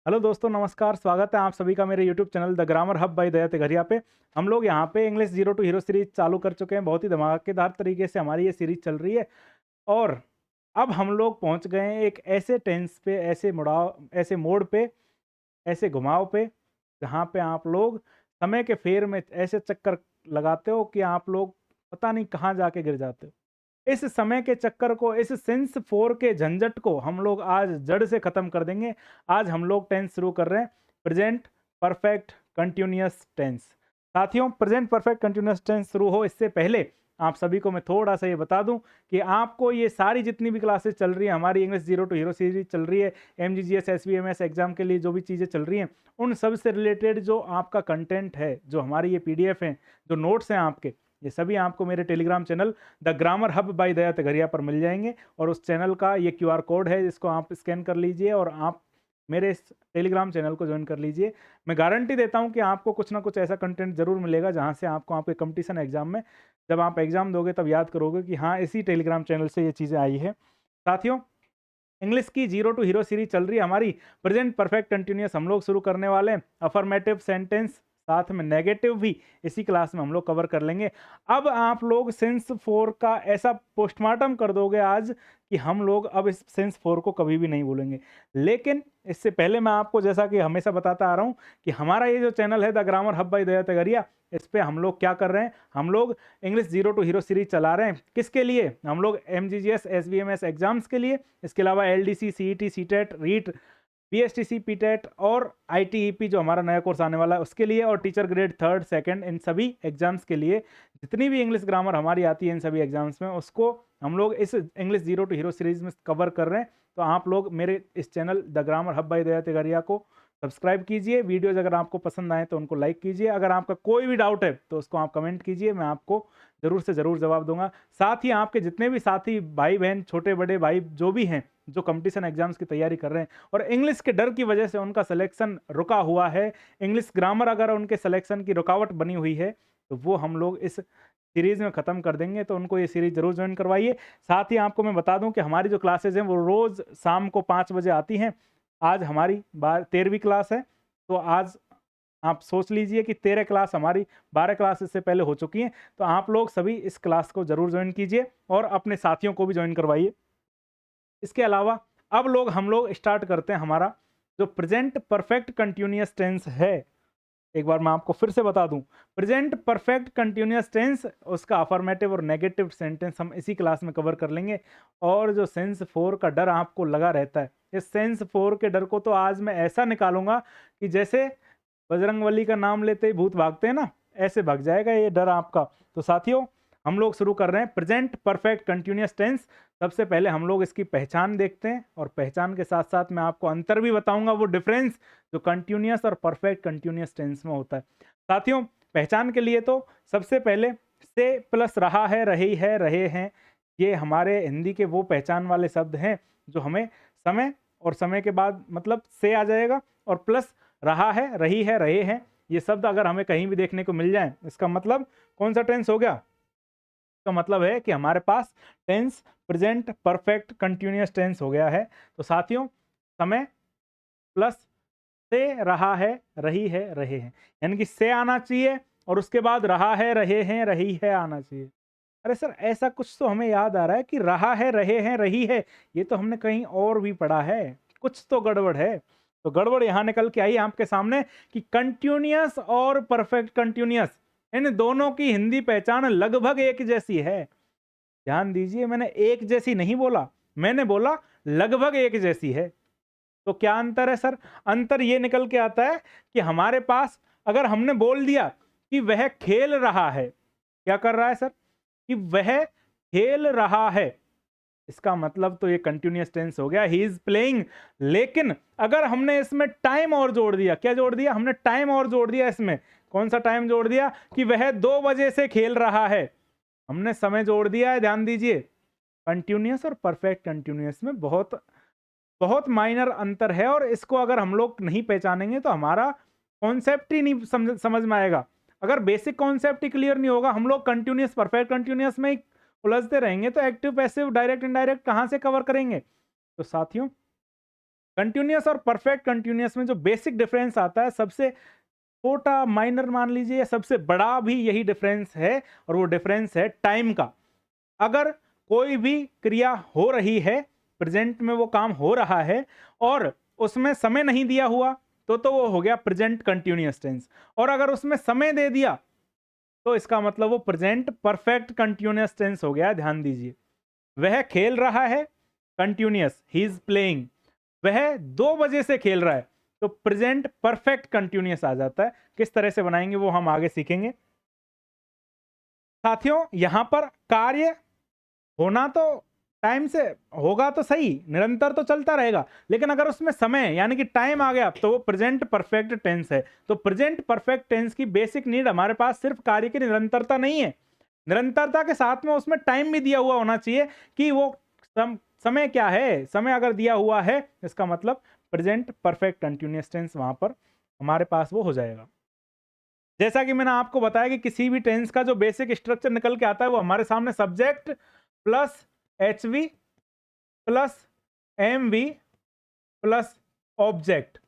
Hello दोस्तों, नमस्कार। स्वागत है आप सभी का मेरे YouTube channel The Grammar Hub by Daya Tegharia पे। हम लोग यहाँ पे English zero to hero series चालू कर चुके हैं। बहुत ही धमाकेदार तरीके से हमारी ये सीरीज चल रही है और अब हम लोग पहुँच गए हैं एक ऐसे टेंस पे, ऐसे मुड़ाव, ऐसे मोड़ पे, ऐसे घुमाव पे, जहाँ पे आप लोग समय के फेर में ऐसे चक्कर लगाते हो कि आप लोग पता नहीं कहाँ जाके गिर जाते हो। इस समय के चक्कर को, इस सिंस 4 के झंझट को हम लोग आज जड़ से खत्म कर देंगे। आज हम लोग टेंस शुरू कर रहे हैं, प्रेजेंट परफेक्ट कंटिन्यूअस टेंस। साथियों, प्रेजेंट परफेक्ट कंटिन्यूअस टेंस शुरू हो इससे पहले आप सभी को मैं थोड़ा सा ये बता दूं कि आपको ये सारी जितनी भी क्लासेस चल रही है, हमारी English zero to hero series चल रही है, एमजीजीएस एसबीएमएस एग्जाम के लिए जो भी चीज़ें चल रही हैं, उन सब से रिलेटेड जो आपका कंटेंट है, जो हमारी ये पीडीएफ है, जो नोट्स हैं आपके, ये सभी आपको मेरे Telegram channel The Grammar Hub by Daya Tegharia पर मिल जाएंगे। और उस चैनल का ये क्यूआर कोड है, जिसको आप स्कैन कर लीजिए और आप मेरे इस टेलीग्राम चैनल को ज्वाइन कर लीजिए। मैं गारंटी देता हूं कि आपको कुछ ना कुछ ऐसा कंटेंट जरूर मिलेगा जहां से आपको आपके कंपटीशन एग्जाम में, जब आप एग्जाम दोगे तब याद करोगे कि हाँ, इसी टेलीग्राम चैनल से ये चीज़ें आई है। साथियों, इंग्लिश की जीरो टू हीरो सीरीज चल रही है हमारी। प्रेजेंट परफेक्ट कंटिन्यूअस हम लोग शुरू करने वाले हैं। अफर्मेटिव सेंटेंस, साथ में नेगेटिव भी इसी क्लास में हम लोग कवर कर लेंगे। अब आप लोग सेंस 4 का ऐसा पोस्टमार्टम कर दोगे आज कि हम लोग अब इस सेंस 4 को कभी भी नहीं भूलेंगे। लेकिन इससे पहले मैं आपको, जैसा कि हमेशा बताता आ रहा हूं, कि हमारा ये जो चैनल है the Grammar Hub by Daya Teghariya, इस पे हम लोग क्या कर रहे हैं, हम लोग English zero to hero series चला रहे हैं। किसके लिए? हम लोग एमजीजीएस एसबीएमएस एग्जाम्स के लिए, इसके अलावा LDC, CET, CTET, REET, BSTC, PTET और आईटीईपी जो हमारा नया कोर्स आने वाला है उसके लिए, और टीचर ग्रेड थर्ड सेकंड, इन सभी एग्जाम्स के लिए जितनी भी इंग्लिश ग्रामर हमारी आती है इन सभी एग्जाम्स में, उसको हम लोग इस English zero to hero series में कवर कर रहे हैं। तो आप लोग मेरे इस channel The Grammar Hub by Daya Tegharia को सब्सक्राइब कीजिए। वीडियोज अगर आपको पसंद आए तो उनको लाइक कीजिए। अगर आपका कोई भी डाउट है तो उसको आप कमेंट कीजिए, मैं आपको जरूर से जरूर जवाब दूंगा। साथ ही आपके जितने भी साथी भाई बहन, छोटे बड़े भाई जो भी हैं, जो कंपटीशन एग्जाम्स की तैयारी कर रहे हैं और इंग्लिश के डर की वजह से उनका सिलेक्शन रुका हुआ है, इंग्लिश ग्रामर अगर उनके सिलेक्शन की रुकावट बनी हुई है, तो वो हम लोग इस सीरीज में खत्म कर देंगे। तो उनको ये सीरीज जरूर ज्वाइन करवाइए। साथ ही आपको मैं बता दूं कि हमारी जो क्लासेज हैं वो रोज शाम को 5 बजे आती हैं। आज हमारी 13वीं क्लास है, तो आज आप सोच लीजिए कि 13 क्लास हमारी 12 क्लास इससे पहले हो चुकी हैं। तो आप लोग सभी इस क्लास को जरूर ज्वाइन कीजिए और अपने साथियों को भी ज्वाइन करवाइए। इसके अलावा अब हम लोग स्टार्ट करते हैं हमारा जो प्रेजेंट परफेक्ट कंटिन्यूअस टेंस है। एक बार मैं आपको फिर से बता दूं, प्रेजेंट परफेक्ट कंटिन्यूअस टेंस, उसका अफर्मेटिव और नेगेटिव सेंटेंस हम इसी क्लास में कवर कर लेंगे। और जो सेंस 4 का डर आपको लगा रहता है, इस सेंस 4 के डर को तो आज मैं ऐसा निकालूंगा कि जैसे बजरंगबली का नाम लेते ही भूत भागते हैं ना, ऐसे भाग जाएगा ये डर आपका। तो साथियों, हम लोग शुरू कर रहे हैं प्रेजेंट परफेक्ट कंटिन्यूअस टेंस। सबसे पहले हम लोग इसकी पहचान देखते हैं और पहचान के साथ साथ मैं आपको अंतर भी बताऊंगा, वो डिफरेंस जो कंटिन्यूअस और परफेक्ट कंटिन्यूअस टेंस में होता है। साथियों, पहचान के लिए तो सबसे पहले से प्लस रहा है, रही है, रहे हैं, ये हमारे हिंदी के वो पहचान वाले शब्द हैं जो हमें समय और समय के बाद मतलब से आ जाएगा, और प्लस रहा है, रही है, रहे हैं, ये शब्द अगर हमें कहीं भी देखने को मिल जाए, इसका मतलब कौन सा टेंस हो गया? इसका मतलब है कि हमारे पास tense present perfect continuous tense हो गया है। तो साथियों, समय प्लस से रहा है, रही है, रहे हैं, यानी कि से आना चाहिए और उसके बाद रहा है, रहे हैं, रही है आना चाहिए। अरे सर, ऐसा कुछ तो हमें याद आ रहा है कि रहा है, रहे हैं, रही है, ये तो हमने कहीं और भी पढ़ा है, कुछ तो गड़बड़ है। तो गड़बड़ यहां निकल के आई आपके सामने कि कंटिन्यूअस और परफेक्ट कंटिन्यूअस, इन दोनों की हिंदी पहचान लगभग एक जैसी है। ध्यान दीजिए, मैंने एक जैसी नहीं बोला, मैंने बोला लगभग एक जैसी है। तो क्या अंतर है सर? अंतर ये निकल के आता है कि हमारे पास अगर हमने बोल दिया कि वह खेल रहा है, क्या कर रहा है सर? कि वह खेल रहा है, इसका मतलब तो ये कंटिन्यूअस टेंस हो गया, ही इज प्लेइंग। लेकिन अगर हमने इसमें टाइम और जोड़ दिया, क्या जोड़ दिया? हमने टाइम और जोड़ दिया इसमें। कौन सा टाइम जोड़ दिया? कि वह 2 बजे से खेल रहा है, हमने समय जोड़ दिया है। ध्यान दीजिए, कंटिन्यूअस और परफेक्ट कंटिन्यूअस में बहुत बहुत माइनर अंतर है, और इसको अगर हम लोग नहीं पहचानेंगे तो हमारा कॉन्सेप्ट ही नहीं समझ में आएगा। अगर बेसिक कॉन्सेप्ट ही क्लियर नहीं होगा, हम लोग कंटिन्यूअस परफेक्ट कंटिन्यूअस में ही उलझते रहेंगे, तो एक्टिव पैसिव डायरेक्ट इनडायरेक्ट कहां से कवर करेंगे? तो साथियों, कंटिन्यूअस और परफेक्ट कंटिन्यूअस में जो बेसिक डिफरेंस आता है, सबसे छोटा माइनर मान लीजिए या सबसे बड़ा भी यही डिफरेंस है, और वो डिफरेंस है टाइम का। अगर कोई भी क्रिया हो रही है, प्रेजेंट में वो काम हो रहा है और उसमें समय नहीं दिया हुआ, तो वो हो गया प्रेजेंट कंटिन्यूअस टेंस। और अगर उसमें समय दे दिया तो इसका मतलब वो प्रेजेंट परफेक्ट कंटिन्यूअस टेंस हो गया। ध्यान दीजिए, वह खेल रहा है, कंटिन्यूअस, ही इज प्लेइंग। वह 2 बजे से खेल रहा है, तो प्रेजेंट परफेक्ट कंटिन्यूअस आ जाता है। किस तरह से बनाएंगे वो हम आगे सीखेंगे। साथियों, यहां पर कार्य होना तो टाइम से होगा तो सही, निरंतर तो चलता रहेगा, लेकिन अगर उसमें समय यानी कि टाइम आ गया तो वो प्रेजेंट परफेक्ट टेंस है। तो प्रेजेंट परफेक्ट टेंस की बेसिक नीड हमारे पास सिर्फ कार्य की निरंतरता नहीं है, निरंतरता के साथ में उसमें टाइम भी दिया हुआ होना चाहिए कि वो समय क्या है। समय अगर दिया हुआ है, इसका मतलब प्रेजेंट परफेक्ट कंटिन्यूअस टेंस वहां पर हमारे पास वो हो जाएगा। जैसा कि मैंने आपको बताया कि किसी भी टेंस का जो बेसिक स्ट्रक्चर निकल के आता है वो हमारे सामने subject plus HV plus MV plus object,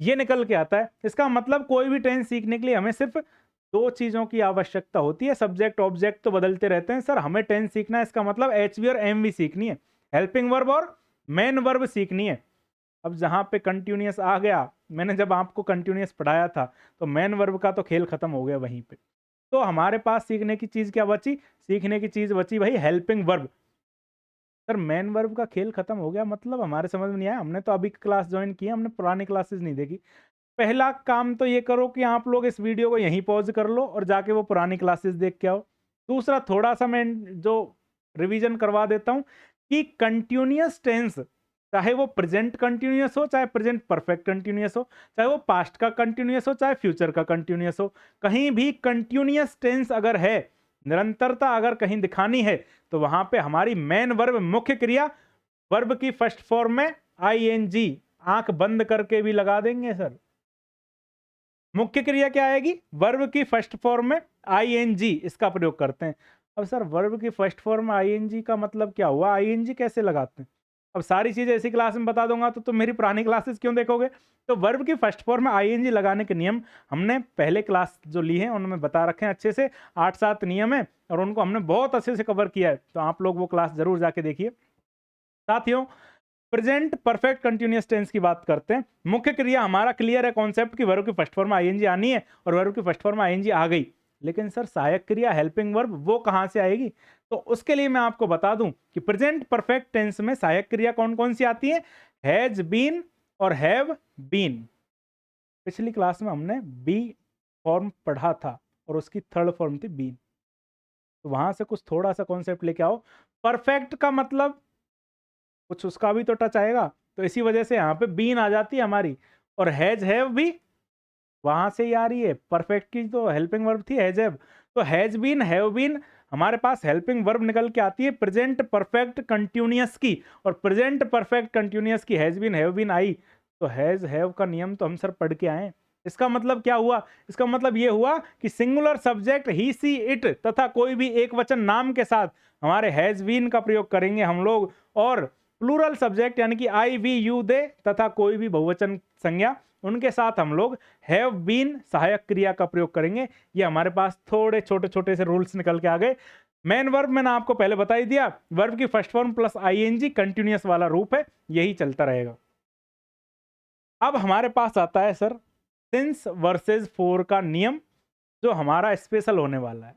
ये निकल के आता है। इसका मतलब कोई भी टेंस सीखने के लिए हमें सिर्फ 2 चीजों की आवश्यकता होती है। सब्जेक्ट ऑब्जेक्ट तो बदलते रहते हैं सर, हमें टेंस सीखना है, इसका मतलब HV और MV सीखनी है, हेल्पिंग वर्ब और मेन वर्ब सीखनी है। अब जहां पे कंटिन्यूअस आ गया, मैंने जब आपको कंटिन्यूअस पढ़ाया था तो मेन वर्ब का तो खेल खत्म हो गया वहीं पे। तो हमारे पास सीखने की चीज क्या बची? सीखने की चीज बची भाई helping verb. Sir main verb का खेल खत्म हो गया मतलब हमारे समझ में नहीं आया, हमने तो अभी क्लास ज्वाइन की है, हमने पुरानी क्लासेस नहीं देखी। पहला काम तो ये करो कि आप लोग इस वीडियो को यहीं पॉज कर लो और जाके वो पुरानी क्लासेस देख के आओ। दूसरा, थोड़ा सा मैं जो रिवीजन करवा देता हूं कि कंटिन्यूअस टेंस, चाहे वो प्रेजेंट कंटिन्यूअस हो, चाहे प्रेजेंट परफेक्ट कंटिन्यूअस हो, चाहे वो पास्ट का कंटिन्यूअस हो, चाहे फ्यूचर का कंटिन्यूअस हो, कहीं भी कंटिन्यूअस टेंस अगर है, निरंतरता अगर कहीं दिखानी है, तो वहां पे हमारी मेन वर्ब, मुख्य क्रिया, वर्ब की फर्स्ट फॉर्म में ING, आंख बंद करके भी लगा देंगे सर। मुख्य क्रिया क्या आएगी? वर्ब की फर्स्ट फॉर्म में ING, इसका प्रयोग करते हैं। अब सर वर्ब की फर्स्ट फॉर्म में ING का मतलब क्या हुआ? ING कैसे लगाते हैं? अब सारी चीजें इसी क्लास में बता दूंगा तो तुम मेरी पुरानी क्लासेस क्यों देखोगे? तो वर्ब की फर्स्ट फॉर्म में ING लगाने के नियम हमने पहले क्लास जो ली है उनमें बता रखे हैं अच्छे से, 8-7 नियम है और उनको हमने बहुत अच्छे से कवर किया है, तो आप लोग वो क्लास जरूर जाके देखिए। साथियों, प्रेजेंट परफेक्ट कंटिन्यूअस टेंस की बात करते हैं। मुख्य क्रिया हमारा क्लियर है कॉन्सेप्ट की वर्ब की फर्स्ट फॉर्म में ING आनी है और वर्ब की फर्स्ट फॉर्म में ING आ गई, लेकिन सर सहायक क्रिया हेल्पिंग वर्ब वो कहां से आएगी? तो उसके लिए मैं आपको बता दूं कि प्रेजेंट परफेक्ट टेंस में सहायक क्रिया कौन कौन सी आती है? हैज बीन और हैव बीन। पिछली क्लास में हमने बी फॉर्म पढ़ा था और उसकी थर्ड फॉर्म थी बीन, तो वहां से कुछ थोड़ा सा कॉन्सेप्ट लेके आओ। परफेक्ट का मतलब कुछ उसका भी तो टच आएगा, तो इसी वजह से यहाँ पे बीन आ जाती है हमारी, और हैज हैव भी वहां से ही आ रही है। परफेक्ट की तो हेल्पिंग वर्ब थी हैज हैव, तो हैज बीन हैव बीन हमारे पास हेल्पिंग वर्ब निकल के आती है प्रेजेंट परफेक्ट कंटिन्यूअस की, और प्रेजेंट परफेक्ट कंटिन्यूअस की has been have been I, तो हैज हैव का नियम तो हम सर पढ़ के आए। इसका मतलब क्या हुआ? इसका मतलब ये हुआ कि singular subject he see it तथा कोई भी एक वचन नाम के साथ हमारे हैज बीन का प्रयोग करेंगे हम लोग, और प्लूरल सब्जेक्ट यानी कि आई वी यू दे तथा कोई भी बहुवचन संज्ञा, उनके साथ हम लोग हैव बीन सहायक क्रिया का प्रयोग करेंगे। ये हमारे पास थोड़े छोटे छोटे से रूल्स निकल के आ गए। मेन वर्ब मैंने आपको पहले बता ही दिया, वर्ब की first form plus ING continuous वाला रूप है, यही चलता रहेगा। अब हमारे पास आता है सर सिंस वर्सेस फॉर का नियम, जो हमारा स्पेशल होने वाला है।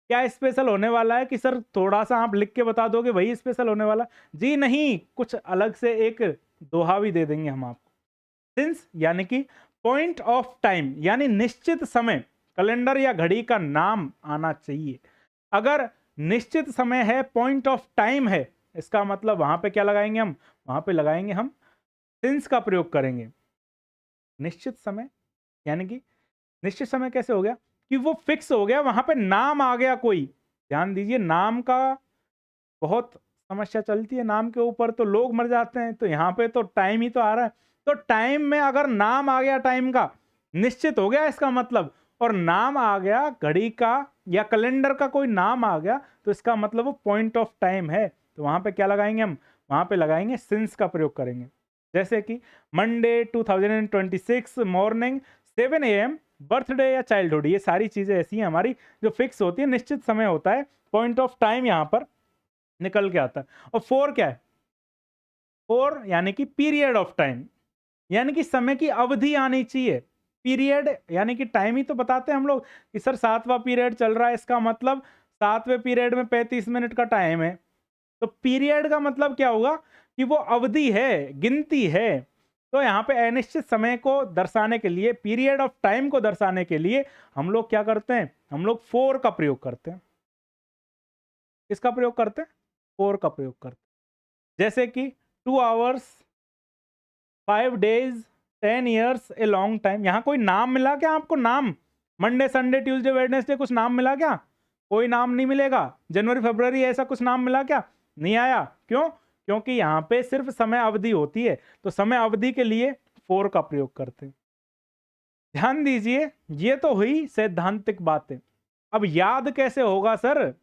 क्या स्पेशल होने वाला है कि सर थोड़ा सा आप लिख के बता दोगे वही स्पेशल होने वाला? जी नहीं, कुछ अलग से एक दोहा भी दे देंगे हम आपको। सिंस यानी कि पॉइंट ऑफ टाइम, यानी निश्चित समय, कैलेंडर या घड़ी का नाम आना चाहिए। अगर निश्चित समय है, पॉइंट ऑफ टाइम है, इसका मतलब वहां पे क्या लगाएंगे हम? वहां पे लगाएंगे हम सिंस का प्रयोग करेंगे। निश्चित समय यानी कि निश्चित समय कैसे हो गया? कि वो फिक्स हो गया, वहां पे नाम आ गया कोई। ध्यान दीजिए, नाम का बहुत समस्या चलती है, नाम के ऊपर तो लोग मर जाते हैं, तो यहाँ पे तो टाइम ही तो आ रहा है। तो टाइम में अगर नाम आ गया टाइम का, निश्चित हो गया इसका मतलब, और नाम आ गया घड़ी का या कैलेंडर का कोई नाम आ गया, तो इसका मतलब वो पॉइंट ऑफ टाइम है। तो वहां पे क्या लगाएंगे हम? वहां पे लगाएंगे सिंस का प्रयोग करेंगे। जैसे कि मंडे 2026 मॉर्निंग 7 AM, बर्थडे या चाइल्डहुड, ये सारी चीज़ें ऐसी हैं हमारी जो फिक्स होती है, निश्चित समय होता है, पॉइंट ऑफ टाइम यहाँ पर निकल के आता है। और 4 क्या है? 4 यानी कि पीरियड ऑफ टाइम, यानी कि समय की अवधि आनी चाहिए। पीरियड यानी कि टाइम ही तो बताते हैं हम लोग कि सर 7वां पीरियड चल रहा है, इसका मतलब 7वें पीरियड में 35 मिनट का टाइम है। तो पीरियड का मतलब क्या होगा कि वो अवधि है, गिनती है। तो यहाँ पे अनिश्चित समय को दर्शाने के लिए, पीरियड ऑफ टाइम को दर्शाने के लिए हम लोग क्या करते हैं? हम लोग 4 का प्रयोग करते हैं। किसका प्रयोग करते हैं? 4 का प्रयोग करते हैं। जैसे कि 2 hours, 5 days, 10 years, a long time. यहाँ कोई नाम मिला क्या आपको? नाम मंडे, संडे, ट्यूसडे, वेडनेसडे, कुछ नाम मिला क्या? कोई नाम नहीं मिलेगा। जनवरी, फरवरी, ऐसा कुछ नाम मिला क्या? नहीं आया। क्यों? क्योंकि यहाँ पे सिर्फ समय अवधि होती है, तो समय अवधि के लिए 4 का प्रयोग करते हैं। ध्यान दीजिए, ये तो हुई सैद्धांतिक बातें। अब याद कैसे होगा सर?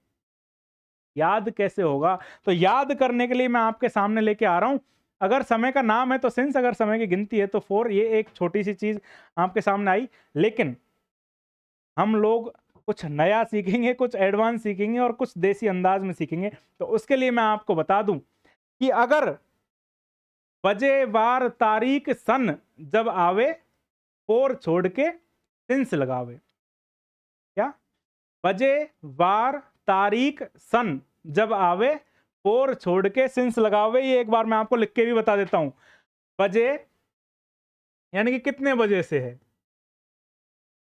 याद कैसे होगा? तो याद करने के लिए मैं आपके सामने लेके आ रहा हूं। अगर समय का नाम है तो सिंस, अगर समय की गिनती है तो 4। ये एक छोटी सी चीज आपके सामने आई, लेकिन हम लोग कुछ नया सीखेंगे, कुछ एडवांस सीखेंगे और कुछ देसी अंदाज में सीखेंगे। तो उसके लिए मैं आपको बता दूं कि अगर बजे, वार, तारीख, सन जब आवे, 4 छोड़ के सिंस लगावे। क्या? बजे, वार, तारीख, सन जब आवे, 4 छोड़ के सिंस लगावे। ये एक बार मैं आपको लिख के भी बता देता हूं। बजे यानी कि कितने बजे से है।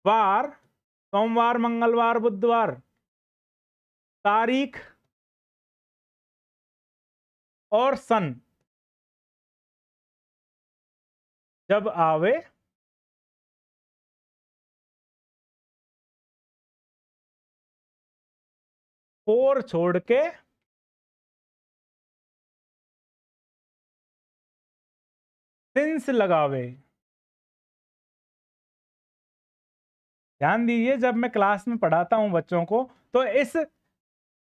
वार सोमवार, मंगलवार, बुधवार। तारीख और सन जब आवे, फोर छोड़ के सिंस लगावे। ध्यान दीजिए, जब मैं क्लास में पढ़ाता हूं बच्चों को तो इस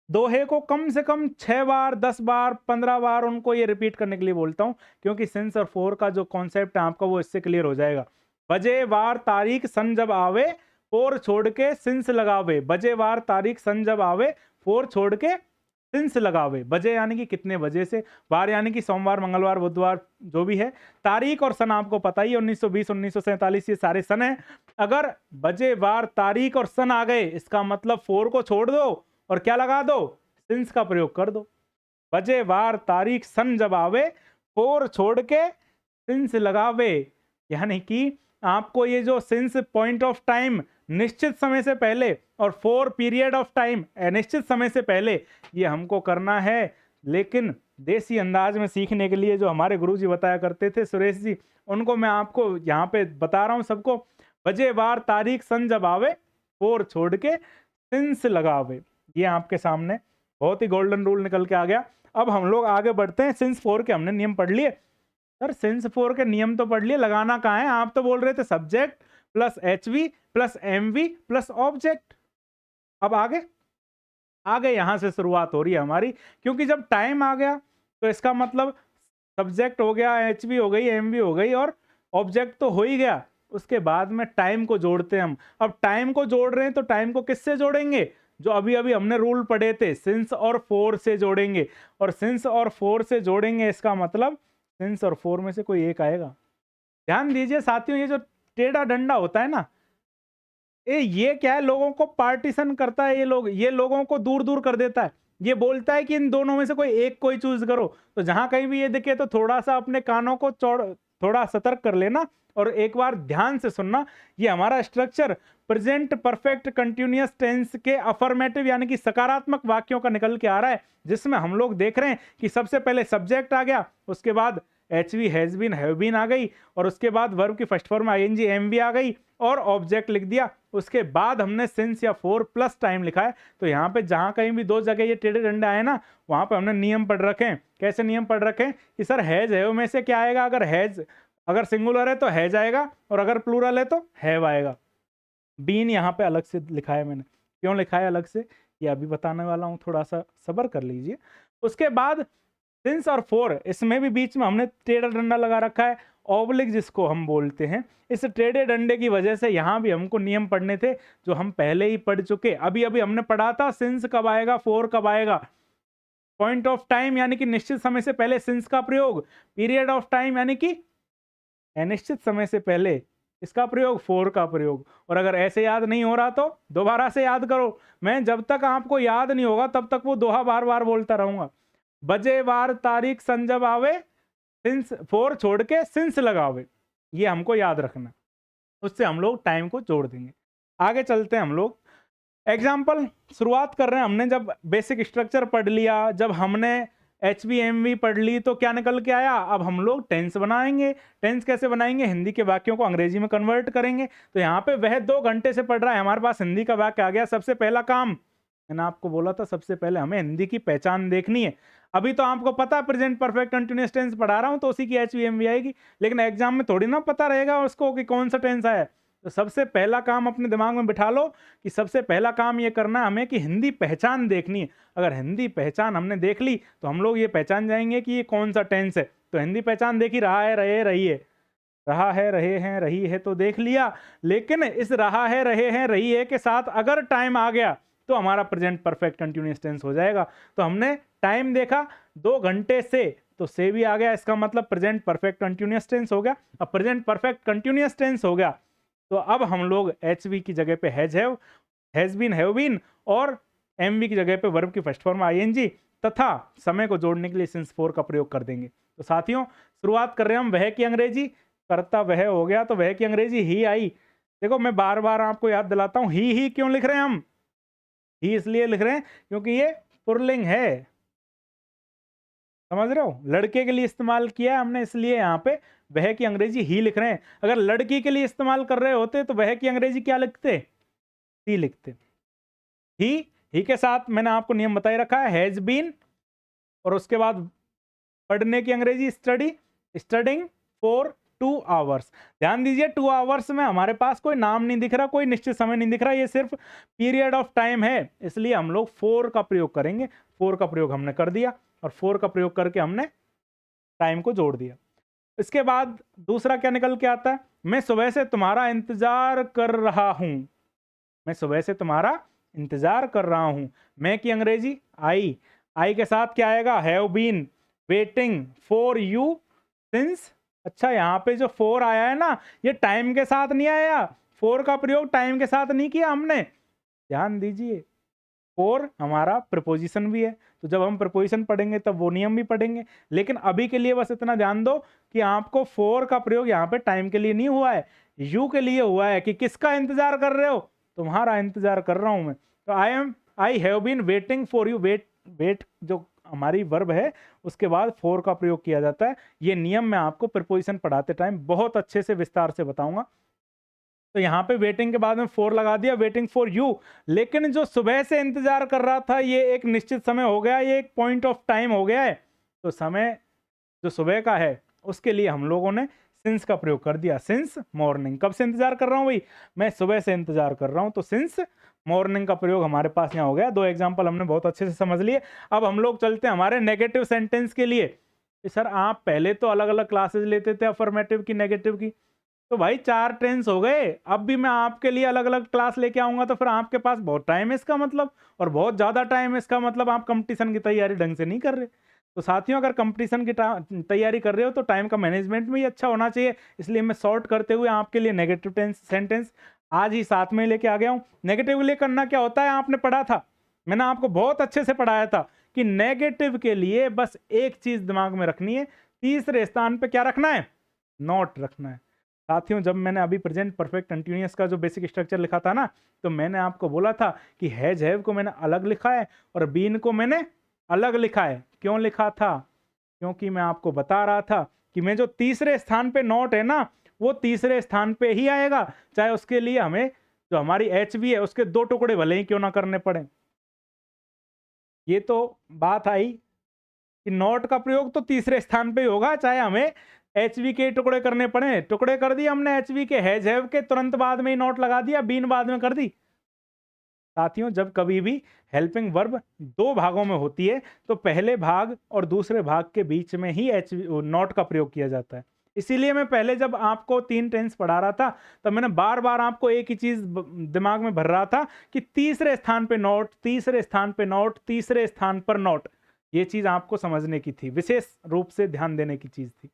दोहे को कम से कम 6 बार, 10 बार, 15 बार उनको ये रिपीट करने के लिए बोलता हूं, क्योंकि सिंस और 4 का जो कॉन्सेप्ट है आपका वो इससे क्लियर हो जाएगा। बजे, वार, तारीख, सन जब आवे, 4 छोड़ के सिंस लगावे। बजे, वार, तारीख, सन जब आवे, 4 छोड़ के सिंस लगावे। बजे यानी कि कितने बजे से, वार यानी कि सोमवार, मंगलवार, बुधवार जो भी है, तारीख और सन आपको पता ही है 1920, 1947 ये सारे सन है। अगर बजे, वार, तारीख और सन आ गए, इसका मतलब 4 को छोड़ दो और क्या लगा दो? सिंस का प्रयोग कर दो। बजे, वार, तारीख, सन जब आवे, 4 छोड़ के सिंस लगावे। यानी कि आपको ये जो सिंस पॉइंट ऑफ टाइम निश्चित समय से पहले और 4 पीरियड ऑफ टाइम अनिश्चित समय से पहले, ये हमको करना है। लेकिन देसी अंदाज में सीखने के लिए जो हमारे गुरुजी बताया करते थे, सुरेश जी, उनको मैं आपको यहाँ पे बता रहा हूँ सबको। बजे, वार, तारीख, सन जब आवे, 4 छोड़ के सिंस लगावे। ये आपके सामने बहुत ही गोल्डन रूल निकल के आ गया। अब हम लोग आगे बढ़ते हैं। सिंस 4 के हमने नियम पढ़ लिए। सर सिंस 4 के नियम तो पढ़ लिए, लगाना कहाँ है? आप तो बोल रहे थे subject plus HV plus MV plus object. अब आगे आगे यहां से शुरुआत हो रही है हमारी, क्योंकि जब टाइम आ गया तो इसका मतलब सब्जेक्ट हो गया, एचवी हो गई, एमवी हो गई और ऑब्जेक्ट तो हो ही गया। उसके बाद में टाइम को जोड़ते हैं हम। अब टाइम को जोड़ रहे हैं तो टाइम को किससे जोड़ेंगे? जो अभी अभी हमने रूल पढ़े थे, सिंस और 4 से जोड़ेंगे। और सिंस और 4 से जोड़ेंगे, इसका मतलब सिंस और 4 में से कोई एक आएगा। ध्यान दीजिए साथियों, ये जो टेढ़ा डंडा होता है ना, ये क्या है, लोगों को पार्टीशन करता है। ये लोगों को दूर दूर कर देता है। ये बोलता है कि इन दोनों में से कोई एक कोई चूज करो। तो जहां कहीं भी ये दिखे तो थोड़ा सा अपने कानों को थोड़ा सतर्क कर लेना और एक बार ध्यान से सुनना। ये हमारा structure present perfect continuous tense के अफर्मेटिव यानी कि सकारात्मक वाक्यों का निकल के आ रहा है, जिसमें हम लोग देख रहे हैं कि सबसे पहले सब्जेक्ट आ गया, उसके बाद HV, has been, have been आ गई, और उसके बाद वर्ब की फर्स्ट फॉर्म आईएनजी, एमवी आ गई और ऑब्जेक्ट लिख दिया। उसके बाद हमने सिंस या 4 प्लस टाइम लिखा है। तो यहाँ पे जहां कहीं भी दो जगह ये टेढ़े डंडे आए ना, वहां पे हमने नियम पढ़ रखे हैं। कैसे नियम पढ़ रखे हैं कि सर हैज, हैव में से क्या आएगा? अगर सिंगुलर है तो हैज आएगा और अगर प्लूरल है तो हैव आएगा। बीन यहाँ पे अलग से लिखा है मैंने। क्यों लिखा है अलग से, ये अभी बताने वाला हूँ, थोड़ा सा सब्र कर लीजिए। उसके बाद सिंस और फॉर, इसमें भी बीच में हमने टेढ़ा डंडा लगा रखा है, ऑब्लिक जिसको हम बोलते हैं। इस टेढ़े डंडे की वजह से यहाँ भी हमको नियम पढ़ने थे जो हम पहले ही पढ़ चुके। अभी अभी हमने पढ़ा था सिंस कब आएगा, फॉर कब आएगा। पॉइंट ऑफ टाइम यानी कि निश्चित समय से पहले सिंस का प्रयोग, पीरियड ऑफ टाइम यानी कि अनिश्चित समय से पहले इसका प्रयोग, फॉर का प्रयोग। और अगर ऐसे याद नहीं हो रहा तो दोबारा से याद करो, मैं जब तक आपको याद नहीं होगा तब तक वो दोहा बार बार बोलता रहूंगा। बजे वार तारीख सन जब आवे, सिंस फॉर छोड़ के सिंस लगावे, ये हमको याद रखना, उससे हम लोग टाइम को जोड़ देंगे। आगे चलते हैं हम लोग। एग्जाम्पल शुरुआत कर रहे हैं, हमने जब बेसिक स्ट्रक्चर पढ़ लिया, जब हमने HVMV पढ़ ली तो क्या निकल के आया, अब हम लोग टेंस बनाएंगे। टेंस कैसे बनाएंगे, हिंदी के वाक्यों को अंग्रेजी में कन्वर्ट करेंगे। तो यहाँ पे वह 2 घंटे से पढ़ रहा है, हमारे पास हिंदी का वाक्य आ गया। सबसे पहला काम, मैंने आपको बोला था सबसे पहले हमें हिंदी की पहचान देखनी है। अभी तो आपको पता है प्रेजेंट परफेक्ट कंटिन्यूअस टेंस पढ़ा रहा हूँ तो उसी की HVMV आएगी, लेकिन एग्जाम में थोड़ी ना पता रहेगा उसको कि कौन सा टेंस आया। तो सबसे पहला काम अपने दिमाग में बिठा लो कि सबसे पहला काम ये करना है हमें कि हिंदी पहचान देखनी है। अगर हिंदी पहचान हमने देख ली तो हम लोग ये पहचान जाएंगे कि ये कौन सा टेंस है। तो हिंदी पहचान देखी, रहा है, रहे, रही है, रहा है, रहे हैं, रही है तो देख लिया। लेकिन इस रहा है, रहे हैं, रही है के साथ अगर टाइम आ गया तो हमारा प्रेजेंट परफेक्ट कंटिन्यूअस टेंस हो जाएगा। तो हमने टाइम देखा 2 घंटे से, तो से भी आ गया, इसका मतलब प्रेजेंट परफेक्ट कंटिन्यूअस टेंस हो गया। अब प्रेजेंट परफेक्ट कंटिन्यूअस टेंस हो गया तो अब हम लोग HV की जगह पे has have, has been, have been, और MV की जगह पे वर्ब की फर्स्ट फॉर्म ING तथा समय को जोड़ने के लिए सिंस फॉर का प्रयोग कर देंगे। तो साथियों शुरुआत कर रहे हैं हम वह की अंग्रेजी, करता वह हो गया तो वह की अंग्रेजी ही आई। देखो मैं बार बार आपको याद दिलाता हूं, ही क्यों लिख रहे हैं हम, ही इसलिए लिख रहे हैं क्योंकि ये पुल्लिंग है, समझ रहे हो, लड़के के लिए इस्तेमाल किया है हमने, इसलिए यहाँ पे वह की अंग्रेजी ही लिख रहे हैं। अगर लड़की के लिए इस्तेमाल कर रहे होते तो वह की अंग्रेजी क्या लिखते, ही लिखते। ही के साथ मैंने आपको नियम बताई रखा है, हैज बीन, और उसके बाद पढ़ने की अंग्रेजी स्टडी, स्टडिंग फॉर 2 आवर्स। ध्यान दीजिए 2 आवर्स में हमारे पास कोई नाम नहीं दिख रहा, कोई निश्चित समय नहीं दिख रहा, ये सिर्फ पीरियड ऑफ टाइम है, इसलिए हम लोग फॉर का प्रयोग करेंगे। फॉर का प्रयोग हमने कर दिया और फॉर का प्रयोग करके हमने टाइम को जोड़ दिया। इसके बाद दूसरा क्या निकल के आता है, मैं सुबह से तुम्हारा इंतजार कर रहा हूं, मैं सुबह से तुम्हारा इंतजार कर रहा हूं। मैं की अंग्रेजी आई के साथ क्या आएगा, have been waiting for you since. अच्छा यहाँ पे जो फॉर आया है ना, ये टाइम के साथ नहीं आया, फॉर का प्रयोग टाइम के साथ नहीं किया हमने, ध्यान दीजिए। फॉर हमारा प्रपोजिशन भी है, तो जब हम प्रपोजिशन पढ़ेंगे तब वो नियम भी पढ़ेंगे। लेकिन अभी के लिए बस इतना ध्यान दो कि आपको फॉर का प्रयोग यहाँ पे टाइम के लिए नहीं हुआ है, यू के लिए हुआ है कि किसका इंतजार कर रहे हो, तुम्हारा इंतजार कर रहा हूं मैं। तो I have been waiting for you, wait जो हमारी वर्ब है उसके बाद फॉर का प्रयोग किया जाता है। ये नियम मैं आपको प्रपोजिशन पढ़ाते टाइम बहुत अच्छे से विस्तार से बताऊंगा। तो यहाँ पे वेटिंग के बाद में फॉर लगा दिया, वेटिंग फॉर यू। लेकिन जो सुबह से इंतजार कर रहा था ये एक निश्चित समय हो गया, ये एक पॉइंट ऑफ टाइम हो गया है। तो समय जो सुबह का है उसके लिए हम लोगों ने सिंस का प्रयोग कर दिया, सिंस मॉर्निंग। कब से इंतजार कर रहा हूँ भाई, मैं सुबह से इंतजार कर रहा हूँ, तो सिंस मॉर्निंग का प्रयोग हमारे पास यहाँ हो गया। 2 एग्जाम्पल हमने बहुत अच्छे से समझ लिए। अब हम लोग चलते हैं हमारे नेगेटिव सेंटेंस के लिए। सर आप पहले तो अलग अलग क्लासेज लेते थे अफर्मेटिव की, नेगेटिव की, तो भाई 4 टेंस हो गए, अब भी मैं आपके लिए अलग अलग क्लास लेके आऊंगा तो फिर आपके पास बहुत टाइम है इसका मतलब, और बहुत ज़्यादा टाइम है इसका मतलब आप कंपटीशन की तैयारी ढंग से नहीं कर रहे। तो साथियों अगर कंपटीशन की तैयारी कर रहे हो तो टाइम का मैनेजमेंट भी अच्छा होना चाहिए, इसलिए मैं शॉर्ट करते हुए आपके लिए नेगेटिव सेंटेंस आज ही साथ में लेके आ गया हूँ। नेगेटिव के लिए करना क्या होता है, आपने पढ़ा था, मैंने आपको बहुत अच्छे से पढ़ाया था कि नेगेटिव के लिए बस एक चीज दिमाग में रखनी है, तीसरे स्थान पे क्या रखना है, नॉट रखना है। साथियों जब मैंने अभी प्रेजेंट परफेक्ट कंटिन्यूअस का जो बेसिक स्ट्रक्चर लिखा था ना, तो मैंने आपको बोला था कि हैज हैव को मैंने अलग लिखा है और बीन को मैंने अलग लिखा है। क्यों लिखा था, क्योंकि मैं आपको बता रहा था कि मैं जो तीसरे स्थान पे नॉट है ना, वो तीसरे स्थान पे ही आएगा, चाहे उसके लिए हमें जो हमारी HV है उसके 2 टुकड़े भले ही क्यों ना करने पड़े। ये तो बात आई कि नॉट का प्रयोग तो तीसरे स्थान पे ही होगा, चाहे हमें HV के टुकड़े करने पड़े। टुकड़े कर दिए हमने HV के, हैज हैव के तुरंत बाद में ही नॉट लगा दिया, बीन बाद में कर दी। साथियों, जब कभी भी हेल्पिंग वर्ब दो भागों में होती है तो पहले भाग और दूसरे भाग के बीच में ही एच नॉट का प्रयोग किया जाता है। इसीलिए मैं पहले जब आपको 3 टेंस पढ़ा रहा था तब मैंने बार बार आपको एक ही चीज दिमाग में भर रहा था कि तीसरे स्थान पे नॉट, तीसरे स्थान पे नॉट, तीसरे स्थान पर नॉट। ये चीज आपको समझने की थी, विशेष रूप से ध्यान देने की चीज थी।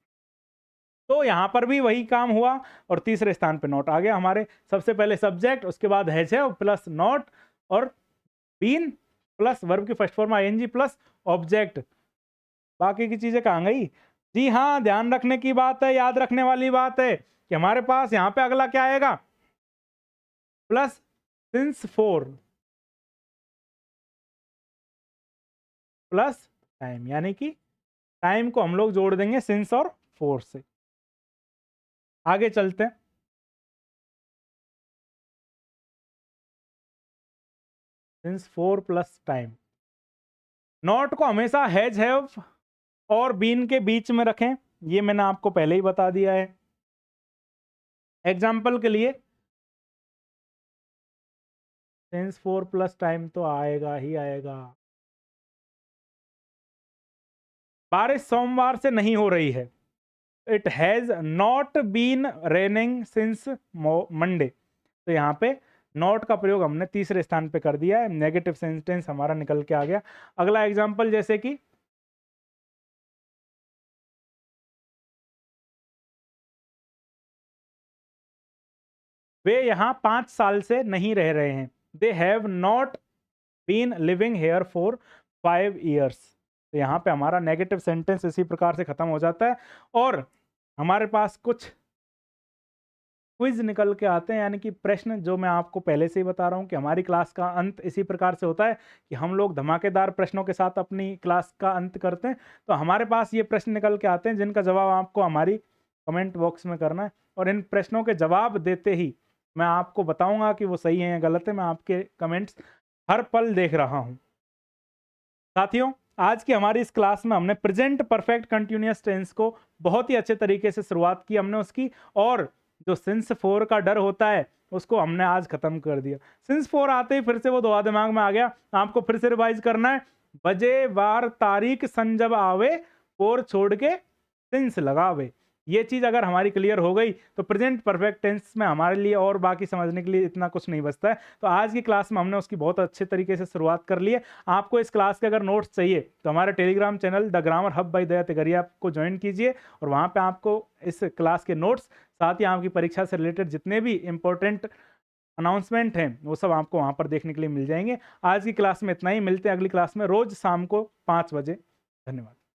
तो यहां पर भी वही काम हुआ और तीसरे स्थान पे नॉट आ गया हमारे। सबसे पहले सब्जेक्ट, उसके बाद हैज हैव प्लस नॉट और बीन प्लस वर्ब की first form ING plus object. बाकी की चीजें कहाँ गई? जी हाँ, ध्यान रखने की बात है, याद रखने वाली बात है कि हमारे पास यहाँ पे अगला क्या आएगा? प्लस सिंस 4 प्लस टाइम, यानी कि टाइम को हम लोग जोड़ देंगे सिंस और 4 से। आगे चलते हैं। Since 4 plus time. नॉट को हमेशा हैज हैव और बीन के बीच में रखें, ये मैंने आपको पहले ही बता दिया है। एग्जाम्पल के लिए सिंस 4 प्लस टाइम तो आएगा ही आएगा। बारिश सोमवार से नहीं हो रही है। It has not been raining since Monday. तो यहाँ पे नॉट का प्रयोग हमने तीसरे स्थान पे कर दिया है, नेगेटिव सेंटेंस हमारा निकल के आ गया। अगला एग्जाम्पल जैसे कि वे यहाँ 5 साल से नहीं रह रहे हैं। They have not been living here for 5 years. तो यहाँ पे हमारा नेगेटिव सेंटेंस इसी प्रकार से खत्म हो जाता है और हमारे पास कुछ क्विज निकल के आते हैं, यानी कि प्रश्न, जो मैं आपको पहले से ही बता रहा हूँ कि हमारी क्लास का अंत इसी प्रकार से होता है कि हम लोग धमाकेदार प्रश्नों के साथ अपनी क्लास का अंत करते हैं। तो हमारे पास ये प्रश्न निकल के आते हैं जिनका जवाब आपको हमारी कमेंट बॉक्स में करना है और इन प्रश्नों के जवाब देते ही मैं आपको बताऊंगा कि वो सही है या गलत है। मैं आपके कमेंट्स हर पल देख रहा हूँ। साथियों, आज की हमारी इस क्लास में हमने प्रेजेंट परफेक्ट कंटिन्यूअस टेंस को बहुत ही अच्छे तरीके से शुरुआत की हमने उसकी, और जो सिंस 4 का डर होता है उसको हमने आज खत्म कर दिया। सिंस 4 आते ही फिर से वो दुआ दिमाग में आ गया। आपको फिर से रिवाइज करना है, बजे वार तारीख सन जब आवे, और छोड़ के सिंस लगावे। ये चीज अगर हमारी क्लियर हो गई तो प्रेजेंट परफेक्ट टेंस में हमारे लिए और बाकी समझने के लिए इतना कुछ नहीं बचता है। तो आज की क्लास में हमने उसकी बहुत अच्छे तरीके से शुरुआत कर ली है। आपको इस क्लास के अगर नोट्स चाहिए तो हमारे Telegram channel The Grammar Hub by Daya Tigariya को ज्वाइन कीजिए और वहाँ पे आपको इस क्लास के नोट्स, साथ ही आपकी परीक्षा से रिलेटेड जितने भी इंपॉर्टेंट अनाउंसमेंट हैं वो सब आपको वहाँ पर देखने के लिए मिल जाएंगे। आज की क्लास में इतना ही, मिलते हैं अगली क्लास में रोज शाम को 5 बजे। धन्यवाद।